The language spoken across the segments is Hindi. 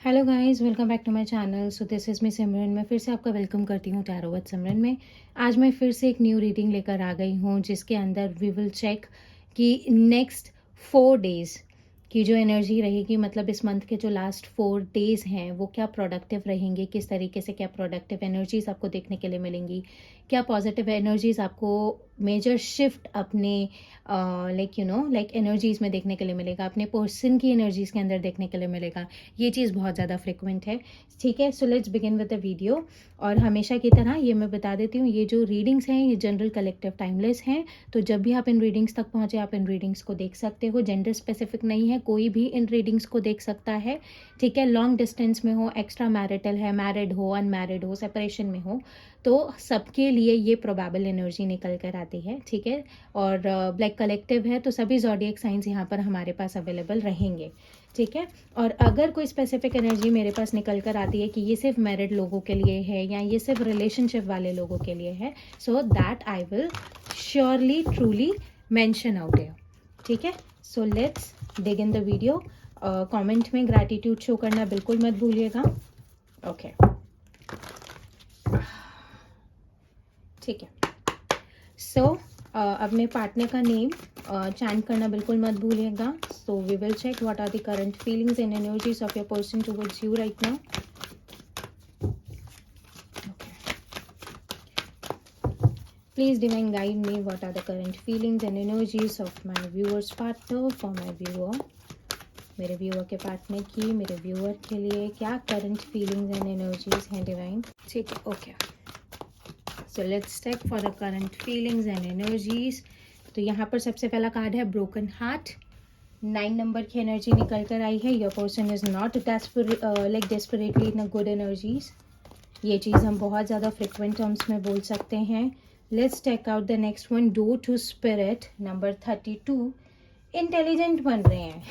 Hello guys, welcome back to my channel. So this is me Simran. मैं फिर से आपका वेलकम करती हूँ टैरो विद सिमरन में। आज मैं फिर से एक न्यू रीडिंग लेकर आ गई हूँ जिसके अंदर वी विल चेक कि नेक्स्ट 4 डेज़ की जो एनर्जी रहेगी, मतलब इस मंथ के जो लास्ट 4 डेज़ हैं वो क्या प्रोडक्टिव रहेंगे, किस तरीके से क्या प्रोडक्टिव एनर्जीज़ आपको देखने के लिए मिलेंगी, क्या पॉजिटिव एनर्जीज़ आपको मेजर शिफ्ट अपने लाइक एनर्जीज़ में देखने के लिए मिलेगा, अपने पर्सन की एनर्जीज़ के अंदर देखने के लिए मिलेगा। ये चीज़ बहुत ज़्यादा फ्रिक्वेंट है। ठीक है, so let's begin with the video. और हमेशा की तरह ये मैं बता देती हूँ, ये जो रीडिंग्स हैं ये जनरल कलेक्टिव टाइमलेस हैं। तो जब भी आप इन रीडिंग्स तक पहुँचे आप इन रीडिंग्स को देख सकते हो। जेंडर स्पेसिफिक नहीं है, कोई भी इन रीडिंग्स को देख सकता है। ठीक है, लॉन्ग डिस्टेंस में हो, एक्स्ट्रा मैरिटल है, मैरिड हो, अनमैरिड हो, सेपरेशन में हो, तो सबके लिए ये प्रोबेबल एनर्जी निकल कर आती है। ठीक है, और ब्लैक कलेक्टिव है तो सभी ज़ोडिएक साइंस यहाँ पर हमारे पास अवेलेबल रहेंगे। ठीक है, और अगर कोई स्पेसिफिक एनर्जी मेरे पास निकल कर आती है कि ये सिर्फ मैरिड लोगों के लिए है या ये सिर्फ रिलेशनशिप वाले लोगों के लिए है, so that I will surely truly mention out here. ठीक है, so let's dig in the video. Comment में ग्रैटिट्यूड शो करना बिल्कुल मत भूलिएगा। ओके, ठीक है। सो अपने पार्टनर का नेम चैंट करना बिल्कुल मत भूलिएगा। So we will check what are the current feelings and energies of your person towards you right now. Please divine guide me, what are the current feelings and energies of my viewer's partner for my viewer। मेरे व्यूअर के पार्टनर की मेरे व्यूअर के लिए क्या करंट फीलिंग्स एंड एनर्जीज हैं डिवाइन। ठीक है, okay. So let's check for the current feelings and energies. तो यहाँ पर सबसे पहला कार्ड है ब्रोकन हार्ट। 9 नंबर की एनर्जी निकल कर आई है। Your person is not desperately in a good energies. ये चीज़ हम बहुत ज़्यादा फ्रिक्वेंट टर्म्स में बोल सकते हैं। Let's take out the next one, door to spirit number 32। Intelligent बन रहे हैं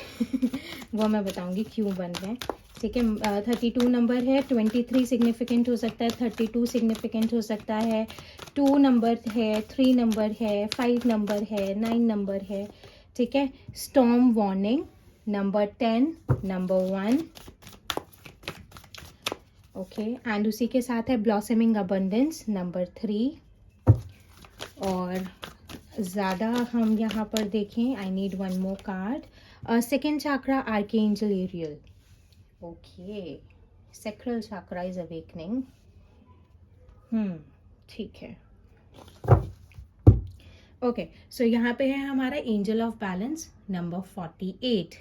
वो मैं बताऊंगी क्यों बन रहे हैं। ठीक है, 32 नंबर है। 23 सिग्निफिकेंट हो सकता है, 32 सिग्निफिकेंट हो सकता है, 2 नंबर है, 3 नंबर है, 5 नंबर है, 9 नंबर है। ठीक है, storm warning number 10, number 1। Okay, and उसी के साथ है ब्लॉसमिंग अबंडेंस नंबर 3। और ज़्यादा हम यहाँ पर देखें, I need one more card. Second chakra archangel Ariel. Okay, sacral chakra is awakening. ठीक है, ओके। सो यहाँ पे है हमारा एंजल ऑफ बैलेंस नंबर 48।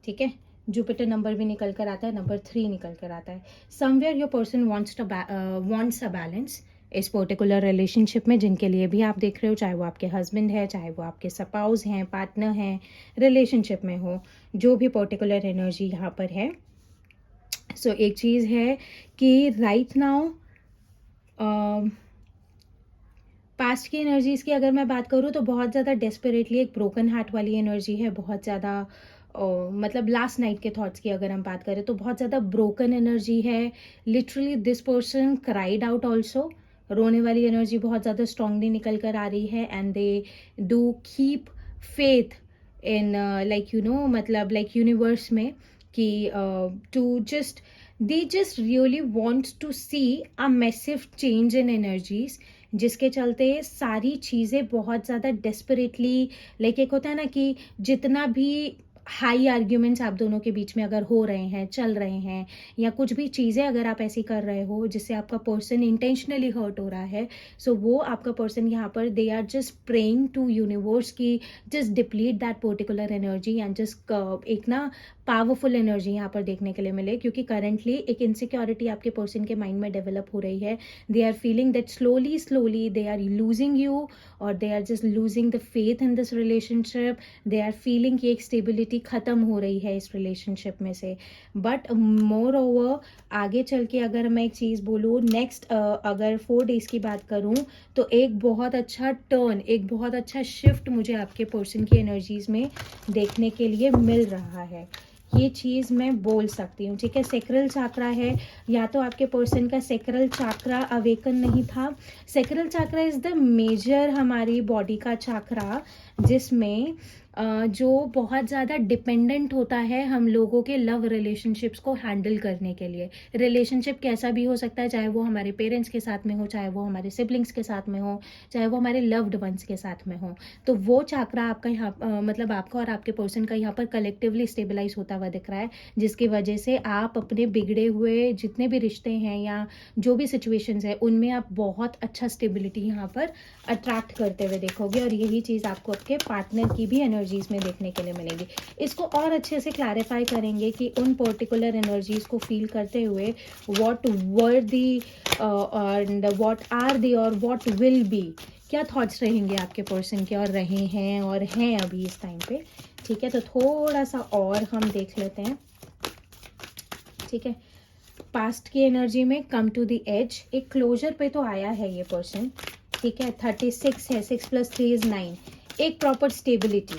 ठीक है, जुपिटर नंबर भी निकल कर आता है, नंबर 3 निकल कर आता है। Somewhere your person wants a balance इस पर्टिकुलर रिलेशनशिप में, जिनके लिए भी आप देख रहे हो, चाहे वो आपके हस्बैंड है, चाहे वो आपके स्पाउस हैं, पार्टनर हैं, रिलेशनशिप में हो, जो भी पर्टिकुलर एनर्जी यहाँ पर है। सो एक चीज़ है कि राइट नाउ पास्ट की एनर्जीज़ की अगर मैं बात करूँ तो बहुत ज़्यादा डेस्परेटली एक ब्रोकन हार्ट वाली एनर्जी है। बहुत ज़्यादा मतलब लास्ट नाइट के थॉट्स की अगर हम बात करें तो बहुत ज़्यादा ब्रोकन एनर्जी है। Literally this person cried out also. रोने वाली एनर्जी बहुत ज़्यादा स्ट्रांगली निकल कर आ रही है। And they do keep faith in मतलब लाइक यूनिवर्स में कि to just they just really wants to see a massive change in energies, जिसके चलते सारी चीज़ें बहुत ज़्यादा डेस्परेटली लाइक एक होता है ना कि जितना भी हाई आर्ग्यूमेंट्स आप दोनों के बीच में अगर हो रहे हैं, चल रहे हैं, या कुछ भी चीज़ें अगर आप ऐसी कर रहे हो जिससे आपका पर्सन इंटेंशनली हर्ट हो रहा है, सो वो आपका पर्सन यहाँ पर they are just praying to universe की just deplete that particular energy and just एक ना पावरफुल एनर्जी यहाँ पर देखने के लिए मिले। क्योंकि करंटली एक इनसिक्योरिटी आपके पर्सन के माइंड में डेवलप हो रही है। They are feeling that slowly they are losing you, और they are just losing the faith in this relationship. They are feeling कि एक स्टेबिलिटी ख़त्म हो रही है इस रिलेशनशिप में से। बट मोर ओवर आगे चल के अगर मैं एक चीज़ बोलूँ, नेक्स्ट अगर 4 डेज़ की बात करूँ तो एक बहुत अच्छा टर्न, एक बहुत अच्छा शिफ्ट मुझे आपके पर्सन की एनर्जीज में देखने के लिए मिल रहा है। ये चीज़ मैं बोल सकती हूँ। ठीक है, सेक्रल चाक्रा है, या तो आपके पर्सन का सेक्रल चाक्रा अवेकन नहीं था। Sacral chakra is the major हमारी बॉडी का चाक्रा, जिसमें जो बहुत ज़्यादा डिपेंडेंट होता है हम लोगों के लव रिलेशनशिप्स को हैंडल करने के लिए। रिलेशनशिप कैसा भी हो सकता है, चाहे वो हमारे पेरेंट्स के साथ में हो, चाहे वो हमारे सिबलिंग्स के साथ में हो, चाहे वो हमारे लव्ड वंस के साथ में हो। तो वो चाकरा आपका यहाँ मतलब आपका और आपके पर्सन का यहाँ पर कलेक्टिवली स्टेबलाइज होता हुआ दिख रहा है, जिसकी वजह से आप अपने बिगड़े हुए जितने भी रिश्ते हैं या जो भी सिचुएशंस है उनमें आप बहुत अच्छा स्टेबिलिटी यहाँ पर अट्रैक्ट करते हुए देखोगे, और यही चीज़ आपको आपके पार्टनर की भी एनर्जीज में देखने के लिए मिलेगी। इसको और अच्छे से क्लैरिफाई करेंगे कि उन पर्टिकुलर एनर्जीज को फील करते हुए what were they and what are they और व्हाट विल बी, क्या थॉट्स रहेंगे आपके पर्सन के और रहे हैं और हैं अभी इस टाइम पे। ठीक है, तो थोड़ा सा और हम देख लेते हैं। ठीक है, पास्ट की एनर्जी में कम टू द एज, एक क्लोजर पे तो आया है ये पर्सन। ठीक है, 36 है, 6 + 3 = 9, एक प्रॉपर स्टेबिलिटी।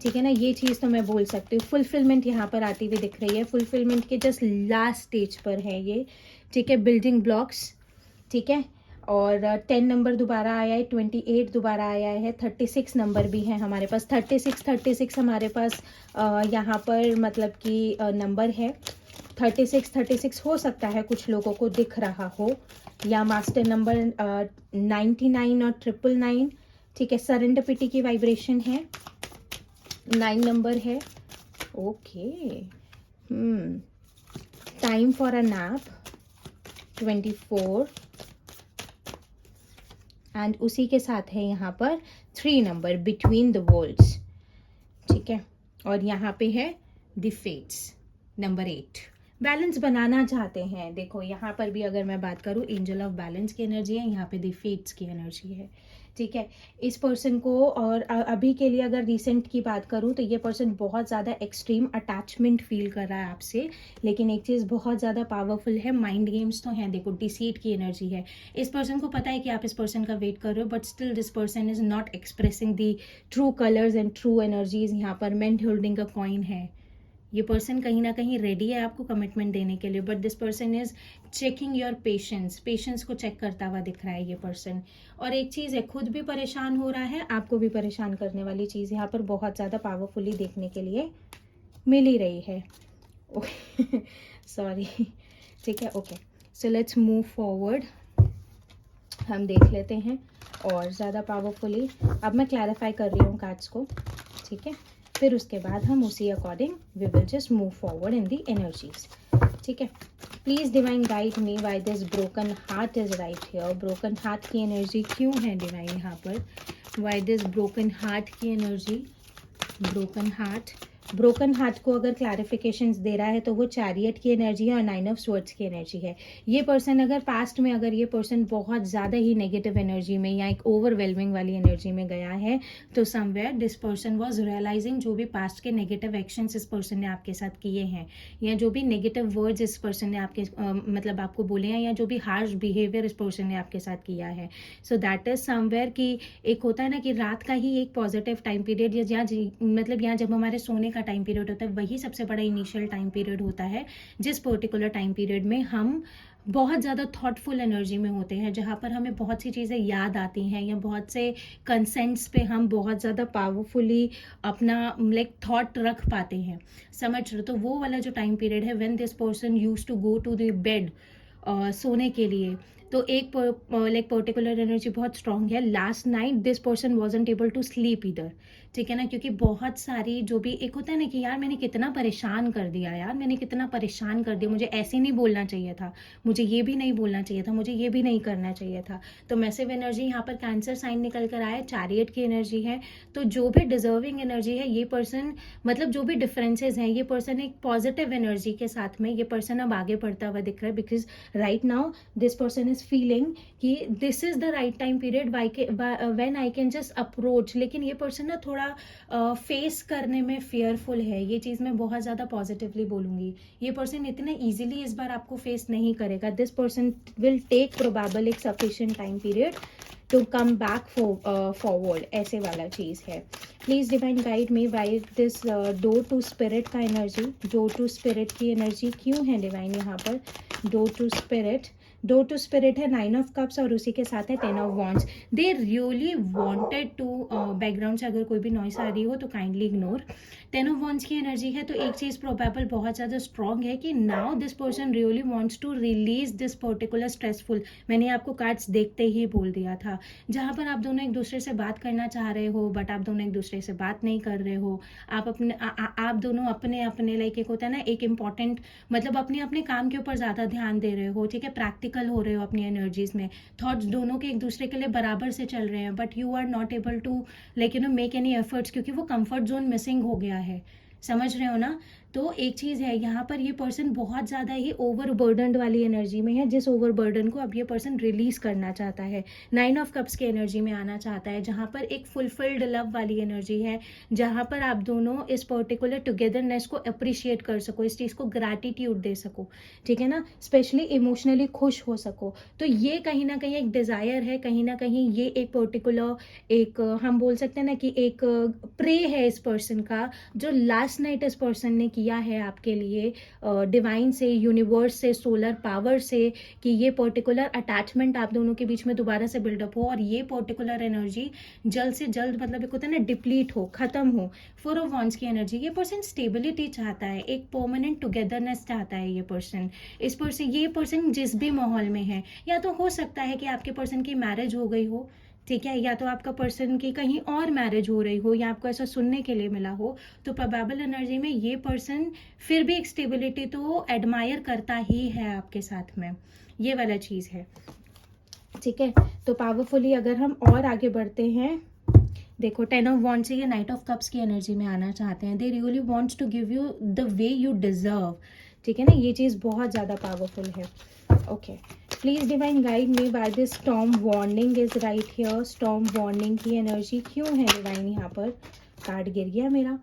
ठीक है ना, ये चीज़ तो मैं बोल सकती हूँ। फुलफिलमेंट यहाँ पर आती हुई दिख रही है, फुलफिलमेंट के जस्ट लास्ट स्टेज पर है ये। ठीक है, बिल्डिंग ब्लॉक्स। ठीक है, और 10 नंबर दोबारा आया है, 28 दोबारा आया है, 36 नंबर भी है हमारे पास। 36 हमारे पास यहाँ पर मतलब कि नंबर है। 36 हो सकता है कुछ लोगों को दिख रहा हो, या मास्टर नंबर 99 और 999। ठीक है, सरेंडरपिटी की वाइब्रेशन है, 9 नंबर है। Okay, time for a nap 24, and उसी के साथ है यहाँ पर 3 नंबर, बिटवीन द वर्ल्ड्स। ठीक है, और यहाँ पे है द फेट्स नंबर 8, बैलेंस बनाना चाहते हैं। देखो यहाँ पर भी अगर मैं बात करूँ, एंजल ऑफ बैलेंस की एनर्जी है, यहाँ पे द फेट्स की एनर्जी है। ठीक है, इस पर्सन को, और अभी के लिए अगर रिसेंट की बात करूँ तो ये पर्सन बहुत ज़्यादा एक्सट्रीम अटैचमेंट फील कर रहा है आपसे, लेकिन एक चीज़ बहुत ज़्यादा पावरफुल है, माइंड गेम्स तो हैं। देखो, डिसीट की एनर्जी है। इस पर्सन को पता है कि आप इस पर्सन का वेट कर रहे हो, but still this person is not expressing the true colours and true energies. यहाँ पर मेन होल्डिंग अ कॉइन है। ये पर्सन कहीं ना कहीं रेडी है आपको कमिटमेंट देने के लिए, but this person is checking your patience को चेक करता हुआ दिख रहा है ये पर्सन। और एक चीज़ है, खुद भी परेशान हो रहा है, आपको भी परेशान करने वाली चीज़ यहाँ पर बहुत ज़्यादा पावरफुली देखने के लिए मिल ही रही है। सॉरी। ठीक है, okay, so let's move forward. हम देख लेते हैं और ज़्यादा पावरफुली। अब मैं क्लैरिफाई कर रही हूँ कार्ड्स को। ठीक है, फिर उसके बाद हम उसी according we will just move forward in the energies. ठीक है, please divine guide me why this broken heart is right here. Broken heart की एनर्जी क्यों है डिवाइन यहाँ पर? व्हाई दिस ब्रोकन हार्ट की एनर्जी? ब्रोकन हार्ट को अगर क्लैरिफिकेशंस दे रहा है तो वो चैरियट की एनर्जी है और 9 ऑफ स्वॉर्ड्स की एनर्जी है। ये पर्सन अगर पास्ट में, अगर ये पर्सन बहुत ज़्यादा ही नेगेटिव एनर्जी में या एक ओवरवेलमिंग वाली एनर्जी में गया है, तो somewhere this person was realising जो भी पास्ट के नेगेटिव एक्शंस इस पर्सन ने आपके साथ किए हैं, या जो भी नेगेटिव वर्ड्स इस पर्सन ने आपके मतलब आपको बोले हैं, या जो भी हार्श बिहेवियर इस पर्सन ने आपके साथ किया है। सो दैट इज समवेयर कि एक होता है ना कि रात का ही एक पॉजिटिव टाइम पीरियड, या मतलब यहाँ जब हमारे सोने का टाइम पीरियड होता है, वही सबसे बड़ा इनिशियल टाइम पीरियड होता है, जिस पर्टिकुलर टाइम पीरियड में हम बहुत ज़्यादा थॉटफुल एनर्जी में होते हैं, जहाँ पर हमें बहुत सी चीज़ें याद आती हैं, या बहुत से कंसेंट्स पे हम बहुत ज़्यादा पावरफुली अपना लाइक थॉट रख पाते हैं, समझ रहे हो? तो वो वाला जो टाइम पीरियड है when this person used to go to the bed, सोने के लिए, तो एक लाइक पर्टिकुलर एनर्जी बहुत स्ट्रांग है। Last night this person wasn't able to sleep इधर। ठीक है ना, क्योंकि बहुत सारी जो भी एक होता है ना कि यार मैंने कितना परेशान कर दिया, यार मैंने कितना परेशान कर दिया, मुझे ऐसे नहीं बोलना चाहिए था, मुझे ये भी नहीं बोलना चाहिए था, मुझे ये भी नहीं करना चाहिए था। तो मैसिव एनर्जी यहाँ पर कैंसर साइन निकल कर आया, चैरियट की एनर्जी है। तो जो भी डिजर्विंग एनर्जी है, ये पर्सन मतलब जो भी डिफरेंसेस हैं, ये पर्सन एक पॉजिटिव एनर्जी के साथ में ये पर्सन अब आगे बढ़ता हुआ दिख रहा है, because right now this person is feeling कि this is the right time period when I can just approach. लेकिन ये पर्सन ना थोड़ा फेस करने में फियरफुल है, ये चीज़ मैं बहुत ज़्यादा पॉजिटिवली बोलूँगी। ये पर्सन इतना ईजिली इस बार आपको फेस नहीं करेगा। This person will take probable एक sufficient time period to come back forward, ऐसे वाला चीज़ है। Please divine guide me why this door to spirit का एनर्जी, डोर टू स्पिरिट की एनर्जी क्यों है डिवाइन यहाँ पर? Door to spirit door to spirit है 9 ऑफ कप्स और उसी के साथ है 10 of wands. They really wanted to, background से अगर कोई भी नॉइस आ रही हो तो काइंडली इग्नोर। 10 ऑफ वॉन्ड्स की एनर्जी है, तो एक चीज़ प्रोबेबल बहुत ज़्यादा स्ट्रॉन्ग है कि now this person really wants to release this particular stressful, मैंने आपको कार्ड्स देखते ही बोल दिया था, जहाँ पर आप दोनों एक दूसरे से बात करना चाह रहे हो बट आप दोनों एक दूसरे से बात नहीं कर रहे हो, आप अपने आप दोनों अपने अपने लाइक एक होता है ना एक इम्पॉर्टेंट, मतलब अपने अपने काम के ऊपर ज़्यादा ध्यान दे रहे हो, ठीक है, प्रैक्टिकल हो रहे हो अपनी एनर्जीज में, थॉट्स दोनों के एक दूसरे के लिए बराबर से चल रहे हैं, but you are not able to like make any efforts, क्योंकि वो कंफर्ट जोन मिसिंग हो गया है, समझ रहे हो ना। तो एक चीज़ है यहाँ पर, ये पर्सन बहुत ज़्यादा ही ओवरबर्डनड वाली एनर्जी में है, जिस ओवरबर्डन को अब ये पर्सन रिलीज करना चाहता है, 9 ऑफ कप्स की एनर्जी में आना चाहता है, जहाँ पर एक फुलफिल्ड लव वाली एनर्जी है, जहाँ पर आप दोनों इस पर्टिकुलर टुगेदरनेस को अप्रिशिएट कर सको, इस चीज़ को ग्रैटिट्यूड दे सको, ठीक है ना, स्पेशली इमोशनली खुश हो सको। तो ये कहीं ना कहीं एक डिज़ायर है, कहीं ना कहीं ये एक पर्टिकुलर एक हम बोल सकते हैं ना कि एक प्रे है इस पर्सन का, जो लास्ट नाइट इस पर्सन ने किया है आपके लिए डिवाइन से, यूनिवर्स से, सोलर पावर से, कि ये पर्टिकुलर अटैचमेंट आप दोनों के बीच में दोबारा से बिल्डअप हो और ये पर्टिकुलर एनर्जी जल्द से जल्द, मतलब एक होता है ना डिप्लीट हो, खत्म हो। 4 ऑफ वॉन्ड्स की एनर्जी, ये पर्सन स्टेबिलिटी चाहता है, एक परमानेंट टुगेदरनेस चाहता है ये पर्सन। ये पर्सन जिस भी माहौल में है, या तो हो सकता है कि आपके पर्सन की मैरिज हो गई हो, ठीक है, या तो आपका पर्सन की कहीं और मैरिज हो रही हो, या आपको ऐसा सुनने के लिए मिला हो, तो प्रोबेबल एनर्जी में ये पर्सन फिर भी एक स्टेबिलिटी तो एडमायर करता ही है आपके साथ में, ये वाला चीज़ है, ठीक है। तो पावरफुली अगर हम और आगे बढ़ते हैं, देखो 10 ऑफ वॉन्ड्स से ये नाइट ऑफ कप्स की एनर्जी में आना चाहते हैं, they really wants to give you the way you deserve, ठीक है ना, ये चीज़ बहुत ज़्यादा पावरफुल है। Okay, please divine guide me why this storm warning is right here. Storm warning की एनर्जी क्यों है डिवाइन, यहाँ पर कार्ड गिर गया मेरा,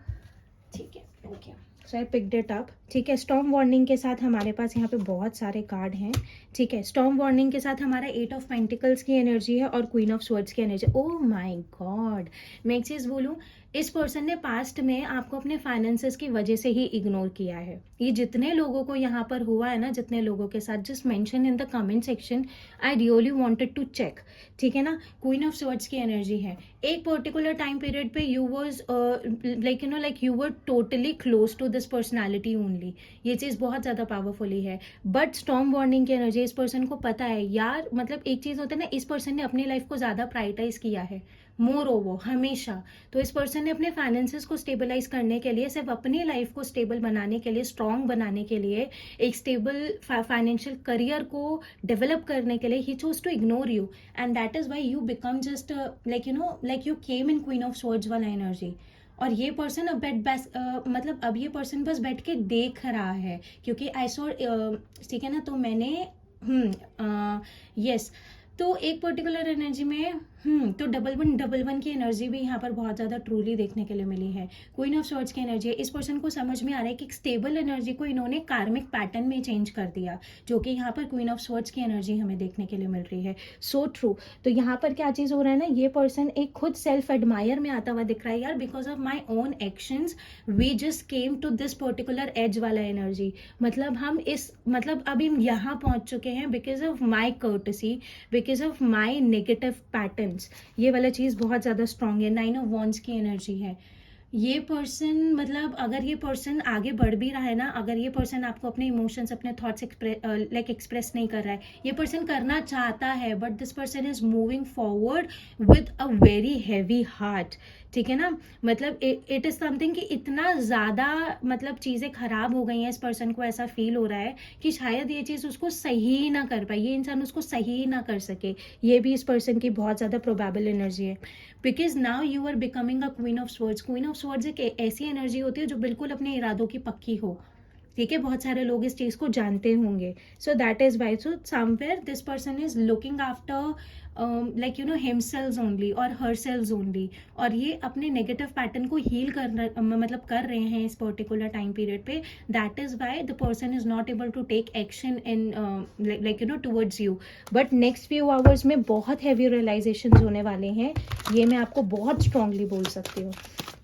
ठीक है, okay, so I picked it up, ठीक है। स्टॉर्म वार्निंग के साथ हमारे पास यहाँ पे बहुत सारे कार्ड हैं, ठीक है। स्टॉर्म वार्निंग के साथ हमारा 8 ऑफ पेंटिकल्स की एनर्जी है और क्वीन ऑफ स्वर्ड्स की एनर्जी। ओह माय गॉड, मैं एक चीज़ बोलूँ, इस पर्सन ने पास्ट में आपको अपने फाइनेंसेस की वजह से ही इग्नोर किया है। ये जितने लोगों को यहाँ पर हुआ है ना, जितने लोगों के साथ, just mention in the comment section, I really wanted to check, ठीक है ना। क्वीन ऑफ स्वर्ड्स की एनर्जी है, एक पर्टिकुलर टाइम पीरियड पे you was like you were totally close to this personality only, ये चीज़ बहुत ज़्यादा पावरफुली है। बट स्टॉर्म वार्निंग की एनर्जी, इस पर्सन को पता है यार, मतलब एक चीज़ होता है ना, इस पर्सन ने अपनी लाइफ को ज़्यादा प्रायोरिटाइज किया है, मोर ओवर हमेशा। तो इस पर्सन ने अपने फाइनेंसेस को स्टेबलाइज करने के लिए, सिर्फ अपनी लाइफ को स्टेबल बनाने के लिए, स्ट्रॉन्ग बनाने के लिए, एक स्टेबल फाइनेंशियल करियर को डेवलप करने के लिए, he chose to ignore you, and that is why you become just like you came in queen of swords वाला एनर्जी। और ये पर्सन अब मतलब अब ये पर्सन बस बैठ के देख रहा है, क्योंकि आई सॉ, ठीक है ना, तो मैंने यस, तो एक पर्टिकुलर एनर्जी में तो डबल वन की एनर्जी भी यहाँ पर बहुत ज़्यादा ट्रूली देखने के लिए मिली है। क्वीन ऑफ स्वॉर्ड्स की एनर्जी है, इस पर्सन को समझ में आ रहा है कि एक स्टेबल एनर्जी को इन्होंने कार्मिक पैटर्न में चेंज कर दिया, जो कि यहाँ पर क्वीन ऑफ स्वॉर्ड्स की एनर्जी हमें देखने के लिए मिल रही है। So true. तो यहाँ पर क्या चीज़ हो रहा है ना, ये पर्सन एक खुद सेल्फ एडमायर में आता हुआ दिख रहा है यार, because of my own actions we just came to this particular edge वाला एनर्जी। मतलब हम अभी हम यहाँ पहुँच चुके हैं because of my courtesy, because of my negative pattern. ये वाला चीज बहुत ज्यादा स्ट्रांग है। 9 ऑफ वॉन्ड्स की एनर्जी है। ये पर्सन, मतलब अगर ये पर्सन आगे बढ़ भी रहा है ना, अगर ये पर्सन आपको अपने इमोशंस, अपने थॉट्स एक्सप्रेस नहीं कर रहा है, ये पर्सन करना चाहता है, but this person is moving forward with a very heavy heart, ठीक है ना। मतलब इट इज समथिंग कि इतना ज़्यादा मतलब चीज़ें खराब हो गई हैं, इस पर्सन को ऐसा फील हो रहा है कि शायद ये चीज़ उसको सही ना कर पाए, ये इंसान उसको सही ना कर सके। ये भी इस पर्सन की बहुत ज़्यादा प्रोबेबल एनर्जी है, because now you are becoming a queen of swords. Queen of swords एक ऐसी एनर्जी होती है जो बिल्कुल अपने इरादों की पक्की हो, ठीक है। बहुत सारे लोग इस चीज़ को जानते होंगे। So that is why, so somewhere this person is looking after like himselves only और हरसेल्व्स ओनली, और ये अपने नेगेटिव पैटर्न को हील कर रहे हैं इस पर्टिकुलर टाइम पीरियड पे। That is why the person is not able to take action in towards you. But next few hours में बहुत हैवी रियलाइजेशन होने वाले हैं, ये मैं आपको बहुत स्ट्रांगली बोल सकती हूँ।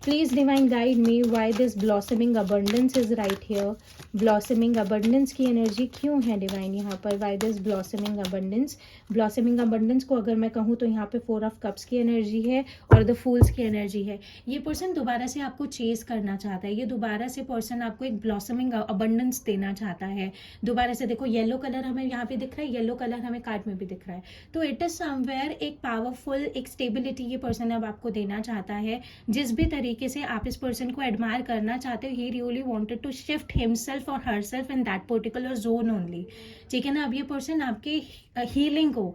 Please divine guide me why this blossoming abundance is right here. Blossoming abundance की एनर्जी क्यों है डिवाइन यहाँ पर, why this blossoming abundance. Blossoming abundance को अगर मैं कहूँ तो यहाँ पे 4 ऑफ कप्स की एनर्जी है और द फूल्स की एनर्जी है। ये पर्सन दोबारा से आपको चेज करना चाहता है, ये दोबारा से पर्सन आपको एक ब्लॉसमिंग अबंडेंस देना चाहता है। दोबारा से देखो येलो कलर हमें यहाँ पे दिख रहा है, येलो कलर हमें कार्ड में भी दिख रहा है, तो इट इज समवेयर एक पावरफुल एक स्टेबिलिटी ये पर्सन अब आपको देना चाहता है। जिस भी तरीके से आप इस पर्सन को एडमायर करना चाहते हो, he really wanted to shift himself और herself in that particular zone only, ठीक है ना। अब ये पर्सन आपकी हीलिंग को,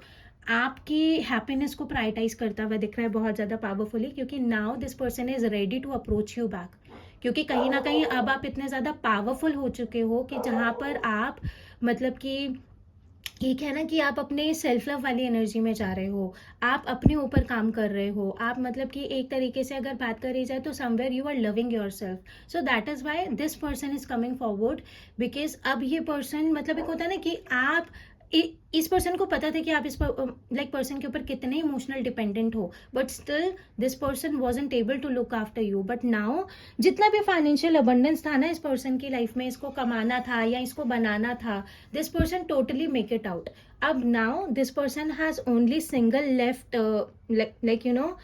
आपकी हैप्पीनेस को प्रायोरिटाइज करता हुआ दिख रहा है बहुत ज़्यादा पावरफुली, क्योंकि now this person is ready to approach you back, क्योंकि कहीं ना कहीं अब आप इतने ज़्यादा पावरफुल हो चुके हो कि जहाँ पर आप मतलब कि एक है ना कि आप अपने सेल्फ लव वाली एनर्जी में जा रहे हो, आप अपने ऊपर काम कर रहे हो, आप मतलब कि एक तरीके से अगर बात करी जाए तो somewhere you are loving yourself, so that is why this person is coming forward. Because अब ये पर्सन मतलब एक होता है ना कि आप इस पर्सन को पता था कि आप इस लाइक पर्सन के ऊपर कितने इमोशनल डिपेंडेंट हो, but still this person wasn't able to look after you. But now जितना भी फाइनेंशियल अबंडेंस था ना इस पर्सन की लाइफ में, इसको कमाना था या इसको बनाना था, this person totally make it out. अब now this person has only single left like you know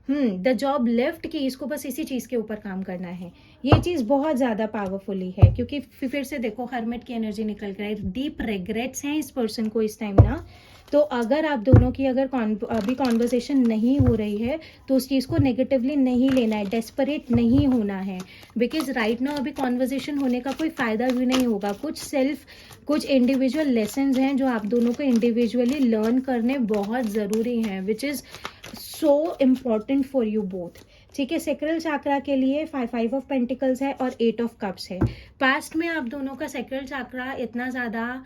the job left, कि इसको बस इसी चीज़ के ऊपर काम करना है। ये चीज़ बहुत ज़्यादा पावरफुली है, क्योंकि फिर से देखो हर्मिट की एनर्जी निकल कर आई, डीप रिग्रेट्स हैं इस पर्सन को इस टाइम ना। तो अगर आप दोनों की अगर अभी कॉन्वर्सेशन नहीं हो रही है तो उस चीज़ को नेगेटिवली नहीं लेना है, डेस्परेट नहीं होना है, बिकॉज राइट नाउ अभी कॉन्वर्सेशन होने का कोई फ़ायदा भी नहीं होगा। कुछ इंडिविजुअल लेसन्स हैं जो आप दोनों को इंडिविजुअली लर्न करने बहुत ज़रूरी हैं, which is so important for you both, ठीक है। सेक्रल चाक्रा के लिए 5 ऑफ पेंटिकल्स है और 8 ऑफ कप्स है। पास्ट में आप दोनों का सेक्रल चाक्रा इतना ज़्यादा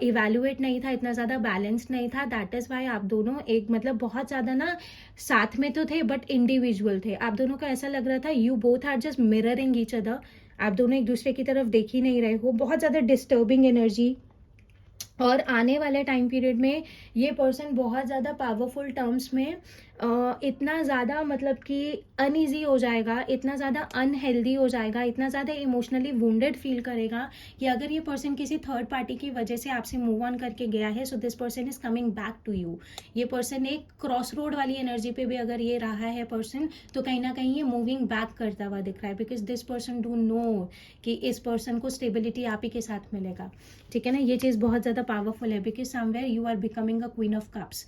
इवेल्युएट नहीं था, इतना ज़्यादा बैलेंस नहीं था, दैट इज़ वाई आप दोनों एक मतलब बहुत ज़्यादा ना साथ में तो थे बट इंडिविजुअल थे। आप दोनों को ऐसा लग रहा था you both are just mirroring each other, आप दोनों एक दूसरे की तरफ देख ही नहीं रहे हो। बहुत ज़्यादा डिस्टर्बिंग एनर्जी, और आने वाले टाइम पीरियड में ये पर्सन बहुत ज़्यादा पावरफुल टर्म्स में इतना ज़्यादा मतलब कि अनईजी हो जाएगा, इतना ज़्यादा अनहेल्दी हो जाएगा, इतना ज़्यादा इमोशनली वुंडेड फील करेगा कि अगर ये पर्सन किसी थर्ड पार्टी की वजह से आपसे मूव ऑन करके गया है, so this person is coming back to you. ये पर्सन एक क्रॉस रोड वाली एनर्जी पे भी अगर ये रहा है पर्सन, तो कहीं ना कहीं ये मूविंग बैक करता हुआ दिख रहा है, because this person do know कि इस पर्सन को स्टेबिलिटी आप ही के साथ मिलेगा, ठीक है ना। ये चीज़ बहुत ज़्यादा पावरफुल है, because somewhere you are becoming a queen of cups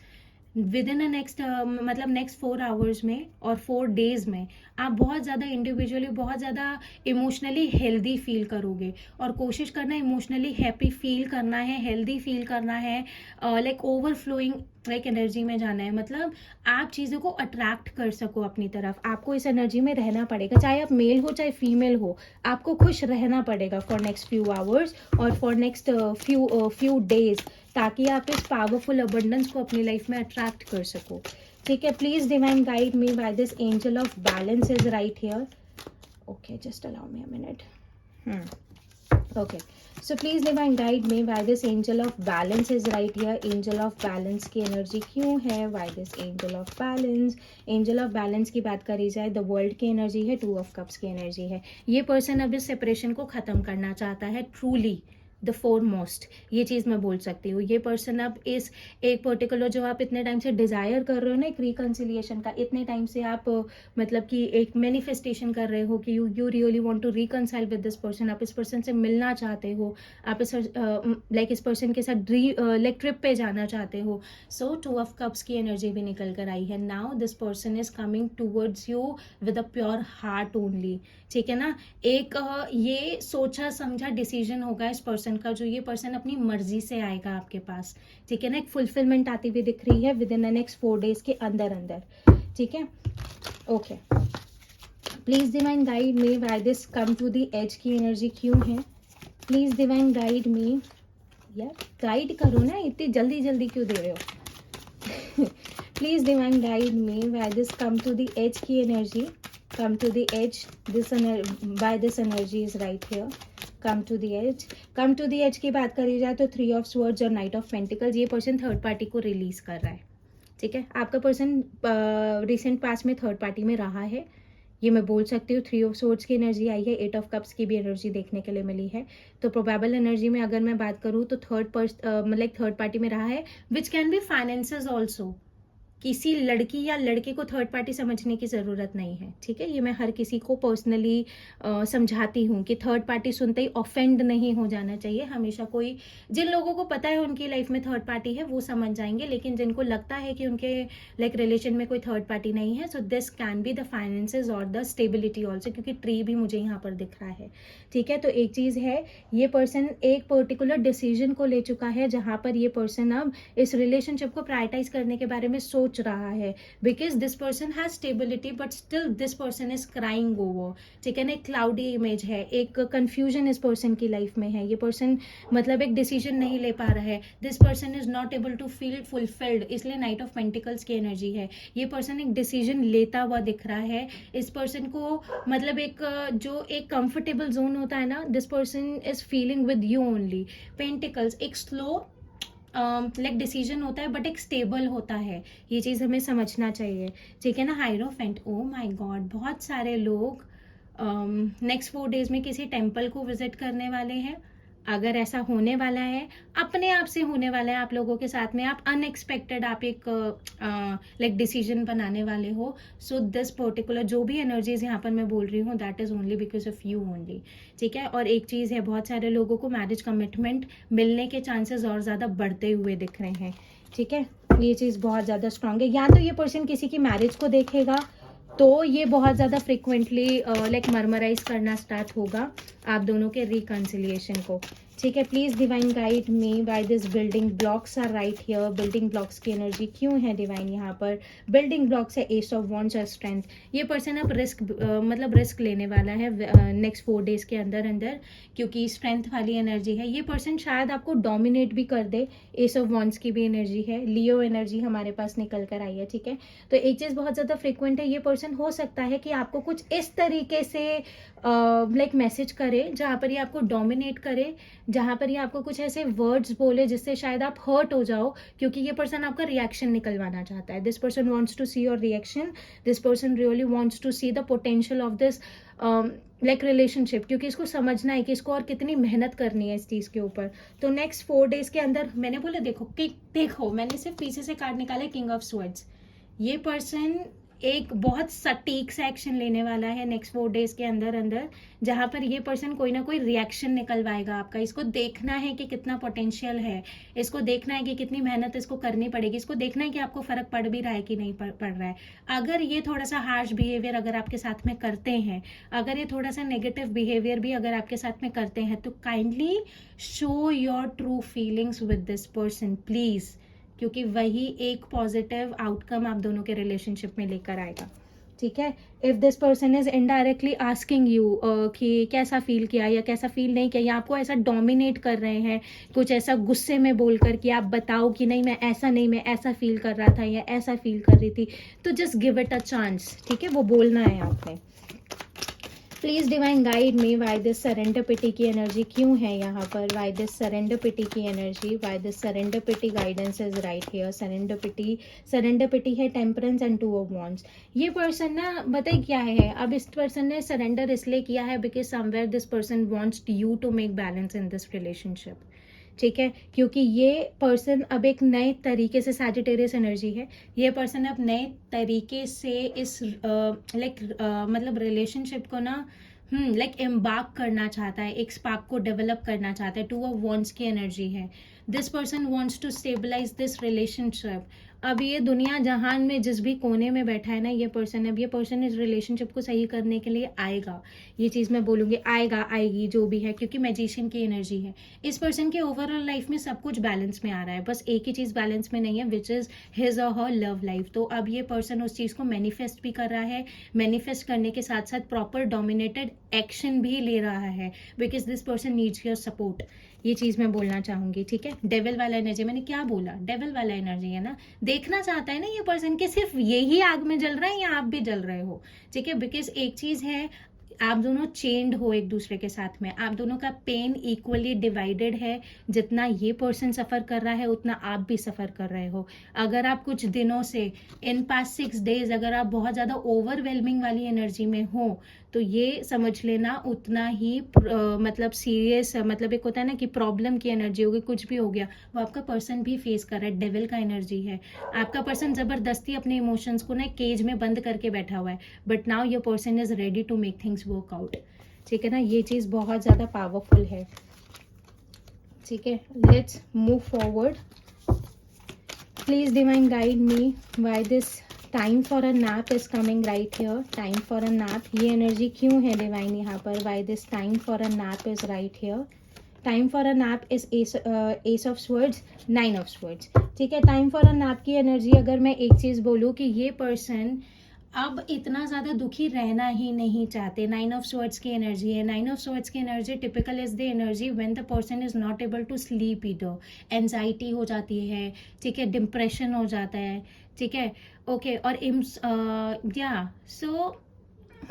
within a next मतलब नेक्स्ट 4 आवर्स में और 4 डेज में आप बहुत ज़्यादा इंडिविजुअली बहुत ज़्यादा इमोशनली हेल्दी फील करोगे, और कोशिश करना इमोशनली हैप्पी फील करना है, हेल्दी फील करना है, लाइक ओवरफ्लोइंग लाइक एनर्जी में जाना है। मतलब आप चीज़ों को अट्रैक्ट कर सको अपनी तरफ, आपको इस एनर्जी में रहना पड़ेगा, चाहे आप मेल हो चाहे फीमेल हो, आपको खुश रहना पड़ेगा फॉर नेक्स्ट फ्यू आवर्स और फॉर नेक्स्ट फ्यू डेज, ताकि आप इस पावरफुल अबंडेंस को अपनी लाइफ में अट्रैक्ट कर सको, ठीक है। Please divine guide me by this angel of balance is right here. Okay, just allow me a minute. Okay, so please divine guide me why this angel of balance is right here. Angel of balance की एनर्जी क्यों है, why this angel of balance. Angel of balance की बात करी जाए, द वर्ल्ड की एनर्जी है, 2 ऑफ कप्स की एनर्जी है। ये पर्सन अब इस सेपरेशन को खत्म करना चाहता है, ट्रूली द फोरमोस्ट, ये चीज़ मैं बोल सकती हूँ। ये पर्सन अब इस एक पर्टिकुलर जो आप इतने टाइम से डिज़ायर कर रहे हो ना एक रिकन्सिलिएशन का, इतने टाइम से आप मतलब कि एक मैनिफेस्टेशन कर रहे हो कि you really want to reconcile with this person, आप इस पर्सन से मिलना चाहते हो, आप इस लाइक इस पर्सन के साथ लाइक ट्रिप पे जाना चाहते हो। सो 2 ऑफ कप्स की एनर्जी भी निकल कर आई है। Now this person is coming towards you with a pure heart only, ठीक है ना। एक ये सोचा समझा डिसीजन होगा इस पर्सन का, जो ये पर्सन अपनी मर्जी से आएगा आपके पास, ठीक है ना। एक फुलफिलमेंट आती हुई दिख रही है within the next 4 days के अंदर अंदर, ठीक है। Okay, please divine guide me why this come to the edge की एनर्जी क्यों है। प्लीज डिवाइन गाइड मी, यार गाइड करो ना, इतनी जल्दी जल्दी क्यों दे रहे हो। Please divine guide me why this come to the edge की energy, come to the edge, this by this energy is right here, come to the edge। come to the edge की बात करी जाए तो 3 ऑफ swords और नाइट ऑफ पेंटिकल्स, ये पर्सन थर्ड पार्टी को रिलीज कर रहा है, ठीक है। आपका पर्सन रिसेंट पास्ट में थर्ड पार्टी में रहा है, ये मैं बोल सकती हूँ। 3 ऑफ सोर्ड्स की एनर्जी आई है, 8 ऑफ कप्स की भी एनर्जी देखने के लिए मिली है। तो प्रोबेबल एनर्जी में अगर मैं बात करूँ तो थर्ड पार्टी में रहा है, which can be finances also. किसी लड़की या लड़के को थर्ड पार्टी समझने की ज़रूरत नहीं है, ठीक है। ये मैं हर किसी को पर्सनली समझाती हूँ कि थर्ड पार्टी सुनते ही ऑफेंड नहीं हो जाना चाहिए। हमेशा कोई, जिन लोगों को पता है उनकी लाइफ में थर्ड पार्टी है वो समझ जाएंगे, लेकिन जिनको लगता है कि उनके लाइक रिलेशन में कोई थर्ड पार्टी नहीं है, so this can be the finances और द स्टेबिलिटी ऑल्सो, क्योंकि ट्री भी मुझे यहाँ पर दिख रहा है, ठीक है। तो एक चीज़ है, ये पर्सन एक पर्टिकुलर डिसीजन को ले चुका है जहाँ पर ये पर्सन अब इस रिलेशनशिप को प्रायोरिटाइज करने के बारे में सोच रहा है, because this person has stability but still this person is crying over, ठीक है ना। एक क्लाउडी इमेज है, एक कंफ्यूजन इस पर्सन की लाइफ में है। ये पर्सन मतलब एक डिसीजन नहीं ले पा रहा है, this person is not able to feel fulfilled, इसलिए नाइट ऑफ पेंटिकल्स की एनर्जी है। ये पर्सन एक डिसीजन लेता हुआ दिख रहा है। इस पर्सन को मतलब एक जो एक कंफर्टेबल जोन होता है ना, this person is feeling with you only. Pentacles एक स्लो लाइक डिसीजन होता है बट एक स्टेबल होता है, ये चीज़ हमें समझना चाहिए, ठीक है ना। हायरोफेंट, ओ माय गॉड, बहुत सारे लोग नेक्स्ट 4 डेज में किसी टेम्पल को विजिट करने वाले हैं। अगर ऐसा होने वाला है, अपने आप से होने वाला है आप लोगों के साथ में, आप अनएक्सपेक्टेड आप एक लाइक डिसीजन बनाने वाले हो। सो दिस पर्टिकुलर जो भी एनर्जीज यहाँ पर मैं बोल रही हूँ, that is only because of you only, ठीक है। और एक चीज़ है, बहुत सारे लोगों को मैरिज कमिटमेंट मिलने के चांसेस और ज़्यादा बढ़ते हुए दिख रहे हैं, ठीक है। ये चीज़ बहुत ज़्यादा स्ट्रांग है। या तो ये पर्सन किसी की मैरिज को देखेगा तो ये बहुत ज़्यादा फ्रिक्वेंटली लाइक मर्मराइज करना स्टार्ट होगा आप दोनों के रिकन्सिलिएशन को, ठीक है। Please divine guide me why this building blocks are right here. Building blocks की एनर्जी क्यों है डिवाइन यहाँ पर? बिल्डिंग ब्लॉक्स है एस ऑफ वॉन्ड्स और स्ट्रेंथ। ये पर्सन अब मतलब रिस्क लेने वाला है नेक्स्ट 4 डेज के अंदर अंदर, क्योंकि स्ट्रेंथ वाली एनर्जी है। ये पर्सन शायद आपको डोमिनेट भी कर दे। एस ऑफ वॉन्ड्स की भी एनर्जी है, लियो एनर्जी हमारे पास निकल कर आई है, ठीक है। तो एक चीज़ बहुत ज़्यादा फ्रिक्वेंट है, ये पर्सन हो सकता है कि आपको कुछ इस तरीके से लाइक मैसेज करे जहाँ पर ये आपको डोमिनेट करे, जहाँ पर ये आपको कुछ ऐसे वर्ड्स बोले जिससे शायद आप हर्ट हो जाओ, क्योंकि ये पर्सन आपका रिएक्शन निकलवाना चाहता है। This person wants to see your reaction, this person really wants to see the potential of this like relationship, क्योंकि इसको समझना है कि इसको और कितनी मेहनत करनी है इस चीज़ के ऊपर। तो नेक्स्ट 4 डेज के अंदर मैंने बोला, देखो मैंने सिर्फ पीछे से कार्ड निकाला, किंग ऑफ स्वर्ड्स। ये पर्सन एक बहुत सटीक से एक्शन लेने वाला है नेक्स्ट 4 डेज के अंदर अंदर, जहां पर ये पर्सन कोई ना कोई रिएक्शन निकलवाएगा आपका। इसको देखना है कि कितना पोटेंशियल है, इसको देखना है कि कितनी मेहनत इसको करनी पड़ेगी, इसको देखना है कि आपको फर्क पड़ भी रहा है कि नहीं पड़ रहा है। अगर ये थोड़ा सा हार्श बिहेवियर अगर आपके साथ में करते हैं, अगर ये थोड़ा सा नेगेटिव बिहेवियर भी अगर आपके साथ में करते हैं, तो kindly show your true feelings with this person please, क्योंकि वही एक पॉजिटिव आउटकम आप दोनों के रिलेशनशिप में लेकर आएगा, ठीक है। If this person is indirectly asking you कि कैसा फील किया या कैसा फील नहीं किया, या आपको ऐसा डोमिनेट कर रहे हैं कुछ ऐसा गुस्से में बोलकर कि आप बताओ कि नहीं मैं ऐसा नहीं, मैं ऐसा फील कर रहा था या ऐसा फील कर रही थी, तो just give it a chance, ठीक है। वो बोलना है आपने। Please divine guide me why this surrender pity की एनर्जी क्यों है यहाँ पर? वाई दिस सरेंडर पिटी की energy, why this surrender pity guidance is right here. Surrender pity है टेम्परेंस एंड 2 ऑफ वॉन्ड्स। ये पर्सन ना बताइए क्या है, अब इस पर्सन ने सरेंडर इसलिए किया है because somewhere this person wants you to make balance in this relationship, ठीक है। क्योंकि ये पर्सन अब एक नए तरीके से, सैजिटेरियस एनर्जी है, ये पर्सन अब नए तरीके से इस मतलब रिलेशनशिप को ना लाइक एम्बार्क करना चाहता है, एक स्पार्क को डेवलप करना चाहता है। 2 ऑफ वॉन्ड्स की एनर्जी है। This person wants to stabilise this relationship. अब ये दुनिया जहान में जिस भी कोने में बैठा है ना ये पर्सन, अब ये पर्सन इस रिलेशनशिप को सही करने के लिए आएगा। ये चीज़ मैं बोलूँगी, आएगा, आएगी जो भी है, क्योंकि मैजिशियन की एनर्जी है। इस पर्सन के ओवरऑल लाइफ में सब कुछ बैलेंस में आ रहा है, बस एक ही चीज़ बैलेंस में नहीं है, विच इज़ हिज और हर लव लाइफ। तो अब ये पर्सन उस चीज़ को मैनिफेस्ट भी कर रहा है, मैनिफेस्ट करने के साथ साथ प्रॉपर डोमिनेटेड एक्शन भी ले रहा है, because this person needs your support. ये चीज़ मैं बोलना चाहूँगी, ठीक है। डेविल वाला एनर्जी, मैंने क्या बोला, डेविल वाला एनर्जी है ना। देखना चाहता है ना ये पर्सन कि सिर्फ यही आग में जल रहा है या आप भी जल रहे हो, ठीक है। बिकॉज एक चीज़ है, आप दोनों चेन्ड हो एक दूसरे के साथ में, आप दोनों का पेन इक्वली डिवाइडेड है, जितना ये पर्सन सफ़र कर रहा है उतना आप भी सफ़र कर रहे हो। अगर आप कुछ दिनों से इन पास्ट 6 डेज अगर आप बहुत ज़्यादा ओवरवेलमिंग वाली एनर्जी में हो तो ये समझ लेना उतना ही मतलब सीरियस, मतलब एक होता है ना कि प्रॉब्लम की एनर्जी होगी, कुछ भी हो गया वो आपका पर्सन भी फेस कर रहा है, डेविल का एनर्जी है। आपका पर्सन ज़बरदस्ती अपने इमोशंस को ना केज में बंद करके बैठा हुआ है, but now your person is ready to make things work out. ठीक है ना, ये चीज़ बहुत ज़्यादा पावरफुल है। ठीक है, let's move forward. Please divine guide me why this time for a nap is coming right here. Time for a nap, ये एनर्जी क्यों है डिवाइन यहाँ पर? Why this time for a nap is right here. Time for a nap is S of swords, 9 of swords. ठीक है, टाइम फॉर अ नैप की एनर्जी अगर मैं एक चीज़ बोलूँ कि ये पर्सन अब इतना ज़्यादा दुखी रहना ही नहीं चाहते। 9 ऑफ स्वर्ड्स की एनर्जी है। 9 ऑफ स्वर्ड्स की energy typical is the energy when the person is not able to sleep either. Anxiety हो जाती है, ठीक है, डिप्रेशन हो जाता है, ठीक है, ओके। और या सो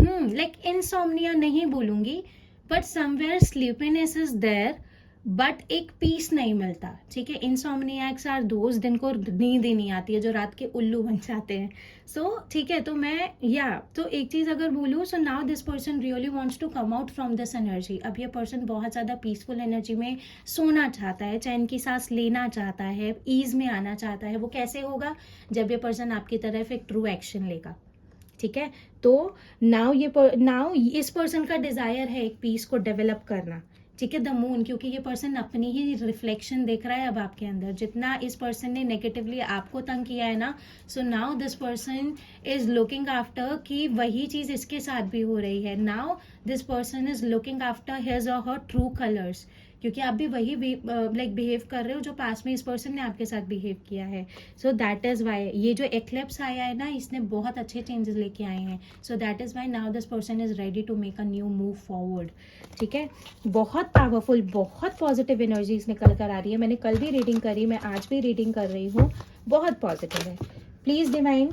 लाइक इंसोम्निया नहीं बोलूंगी, but somewhere sleepiness is there, but एक पीस नहीं मिलता। ठीक है, इंसोम्नियाक्स आर दोज दिन को नींद ही नहीं आती है, जो रात के उल्लू बन जाते हैं। सो ठीक है, तो मैं तो एक चीज अगर बोलूँ, so now this person really wants to come out from this energy. अब ये पर्सन बहुत ज्यादा पीसफुल एनर्जी में सोना चाहता है, चैन की सांस लेना चाहता है, ईज में आना चाहता है। वो कैसे होगा? जब ये पर्सन आपकी तरफ एक ट्रू एक्शन लेगा। ठीक है, तो नाउ इस पर्सन का डिजायर है एक पीस को डेवलप करना। ठीक है, द मून, क्योंकि ये पर्सन अपनी ही रिफ्लेक्शन देख रहा है अब आपके अंदर। जितना इस पर्सन ने नेगेटिवली आपको तंग किया है ना, सो now this person is looking after कि वही चीज इसके साथ भी हो रही है। Now this person is looking after his और हर ट्रू कलर्स, क्योंकि आप भी वही लाइक बिहेव कर रहे हो जो पास में इस पर्सन ने आपके साथ बिहेव किया है। सो दैट इज वाई ये जो एक्लिप्स आया है ना, इसने बहुत अच्छे चेंजेस लेके आए हैं। So that is why now this person is ready to make a new move forward. ठीक है, बहुत पावरफुल, बहुत पॉजिटिव एनर्जीज निकल कर आ रही है। मैंने कल भी रीडिंग करी, मैं आज भी रीडिंग कर रही हूँ, बहुत पॉजिटिव है। Please divine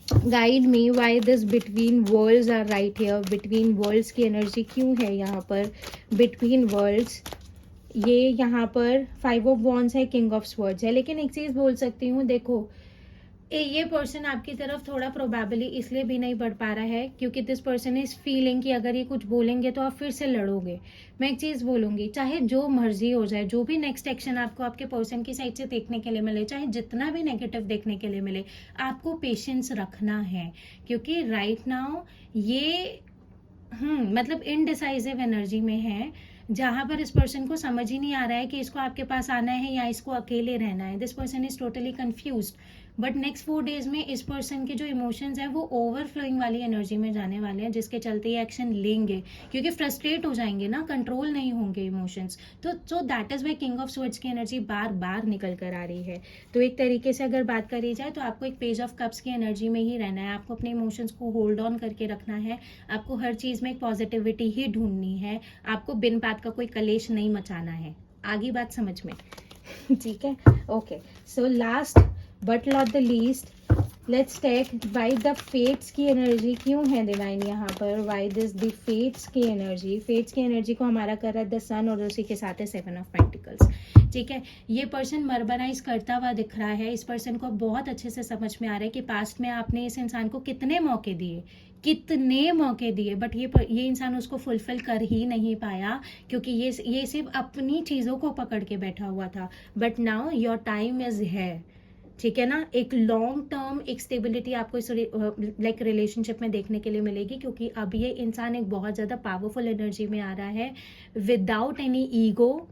guide me why this between worlds are right here. Between worlds की एनर्जी क्यों है यहाँ पर? बिटवीन वर्ल्ड्स, ये यहाँ पर 5 ऑफ वॉन्ड्स है, किंग ऑफ स्वर्ड्स है। लेकिन एक चीज बोल सकती हूँ, देखो ये पर्सन आपकी तरफ थोड़ा प्रोबेबली इसलिए भी नहीं बढ़ पा रहा है क्योंकि दिस पर्सन इज फीलिंग कि अगर ये कुछ बोलेंगे तो आप फिर से लड़ोगे। मैं एक चीज बोलूंगी, चाहे जो मर्जी हो जाए, जो भी नेक्स्ट एक्शन आपको आपके पर्सन की साइड से देखने के लिए मिले, चाहे जितना भी नेगेटिव देखने के लिए मिले, आपको पेशेंस रखना है। क्योंकि राइट नाउ ये मतलब इनडिसाइसिव एनर्जी में है, जहां पर इस पर्सन को समझ ही नहीं आ रहा है कि इसको आपके पास आना है या इसको अकेले रहना है। This person is totally confused. But next 4 days में इस पर्सन के जो इमोशंस हैं वो ओवरफ्लोइंग वाली एनर्जी में जाने वाले हैं, जिसके चलते ये एक्शन लेंगे, क्योंकि फ्रस्ट्रेट हो जाएंगे ना, कंट्रोल नहीं होंगे इमोशंस। तो so that is why king of swords की एनर्जी बार बार निकल कर आ रही है। तो एक तरीके से अगर बात करी जाए तो आपको एक पेज ऑफ कप्स की एनर्जी में ही रहना है। आपको अपने इमोशंस को होल्ड ऑन करके रखना है। आपको हर चीज में एक पॉजिटिविटी ही ढूंढनी है। आपको बिन बात का कोई कलेश नहीं मचाना है। आगे बात समझ में? ठीक है, okay. So last but not the least, let's take why the fates की एनर्जी क्यों है डिवाइन यहाँ पर? वाई दिस द फेट्स की एनर्जी? फेट्स की एनर्जी को हमारा कर रहा है द सन, और उसी के साथ है 7 ऑफ पेंटिकल्स। ठीक है, ये पर्सन मर्बनाइज करता हुआ दिख रहा है। इस पर्सन को बहुत अच्छे से समझ में आ रहा है कि पास्ट में आपने इस इंसान को कितने मौके दिए, बट ये इंसान उसको फुलफिल कर ही नहीं पाया, क्योंकि ये सिर्फ अपनी चीजों को पकड़ के बैठा हुआ था। But now your time is है। ठीक है ना, एक लॉन्ग टर्म एक स्टेबिलिटी आपको इस लाइक रिलेशनशिप में देखने के लिए मिलेगी, क्योंकि अब ये इंसान एक बहुत ज्यादा पावरफुल एनर्जी में आ रहा है, without any ego,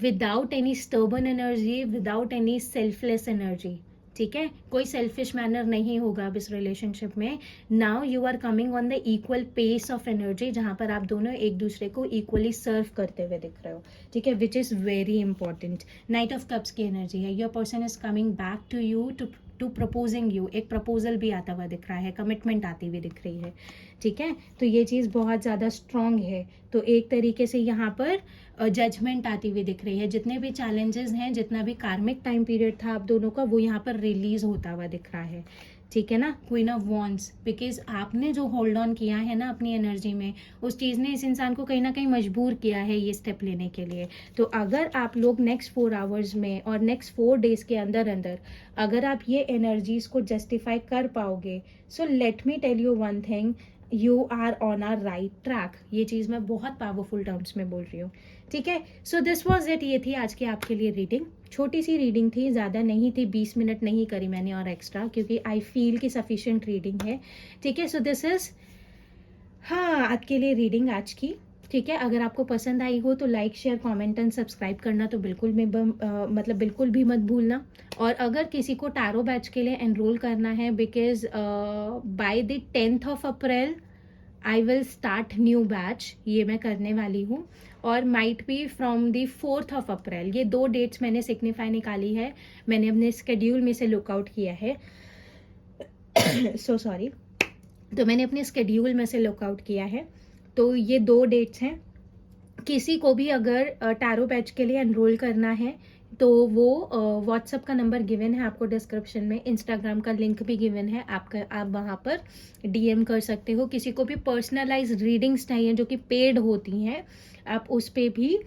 without any stubborn energy, without any selfless energy. ठीक है, कोई सेल्फिश मैनर नहीं होगा अब इस रिलेशनशिप में। Now you are coming on the equal pace of energy, जहां पर आप दोनों एक दूसरे को इक्वली सर्व करते हुए दिख रहे हो। ठीक है, which is very important. Knight of cups की एनर्जी है। Your person is coming back to you to proposing you. एक प्रपोजल भी आता हुआ दिख रहा है, कमिटमेंट आती हुई दिख रही है। ठीक है, तो ये चीज बहुत ज्यादा स्ट्रांग है। तो एक तरीके से यहाँ पर जजमेंट आती हुई दिख रही है। जितने भी चैलेंजेस हैं, जितना भी कार्मिक टाइम पीरियड था आप दोनों का, वो यहाँ पर रिलीज होता हुआ दिख रहा है। ठीक है ना, क्वीन ऑफ वॉन्ड्स, बिकॉज आपने जो होल्ड ऑन किया है ना अपनी एनर्जी में, उस चीज़ ने इस इंसान को कहीं ना कहीं मजबूर किया है ये स्टेप लेने के लिए। तो अगर आप लोग नेक्स्ट 4 आवर्स में और नेक्स्ट 4 डेज के अंदर अंदर अगर आप ये एनर्जीज को जस्टिफाई कर पाओगे, so let me tell you one thing, you are on are right track. ये चीज़ मैं बहुत पावरफुल टर्म्स में बोल रही हूँ, ठीक है। सो दिस वॉज इट, ये थी आज की आपके लिए रीडिंग। छोटी सी रीडिंग थी, ज़्यादा नहीं थी, 20 मिनट नहीं करी मैंने और एक्स्ट्रा, क्योंकि आई फील कि सफिशिएंट रीडिंग है, ठीक है। सो दिस इज, हाँ, आज के लिए रीडिंग आज की, ठीक है। अगर आपको पसंद आई हो तो like share comment and subscribe करना तो बिल्कुल भी मतलब बिल्कुल भी मत भूलना। और अगर किसी को टैरो बैच के लिए एनरोल करना है, because by the 10th of April I will start new batch, ये मैं करने वाली हूँ। और might be from the 4th of April, ये 2 डेट्स मैंने सिग्निफाई निकाली है, मैंने अपने स्केड्यूल में से लुकआउट किया है। So sorry. तो मैंने अपने स्केड्यूल में से लुकआउट किया है, तो ये 2 डेट्स हैं। किसी को भी अगर टैरो बैच के लिए एनरोल करना है तो वो व्हाट्सअप का नंबर गिवन है आपको डिस्क्रिप्शन में, इंस्टाग्राम का लिंक भी गिवन है आपका, आप वहाँ पर डीएम कर सकते हो। किसी को भी पर्सनलाइज रीडिंग्स चाहिए जो कि पेड होती हैं, आप उस पे भी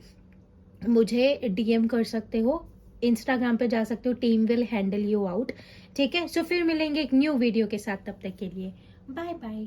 मुझे डीएम कर सकते हो, इंस्टाग्राम पे जा सकते हो, team will handle you out, ठीक है। सो फिर मिलेंगे एक न्यू वीडियो के साथ, तब तक के लिए बाय बाय।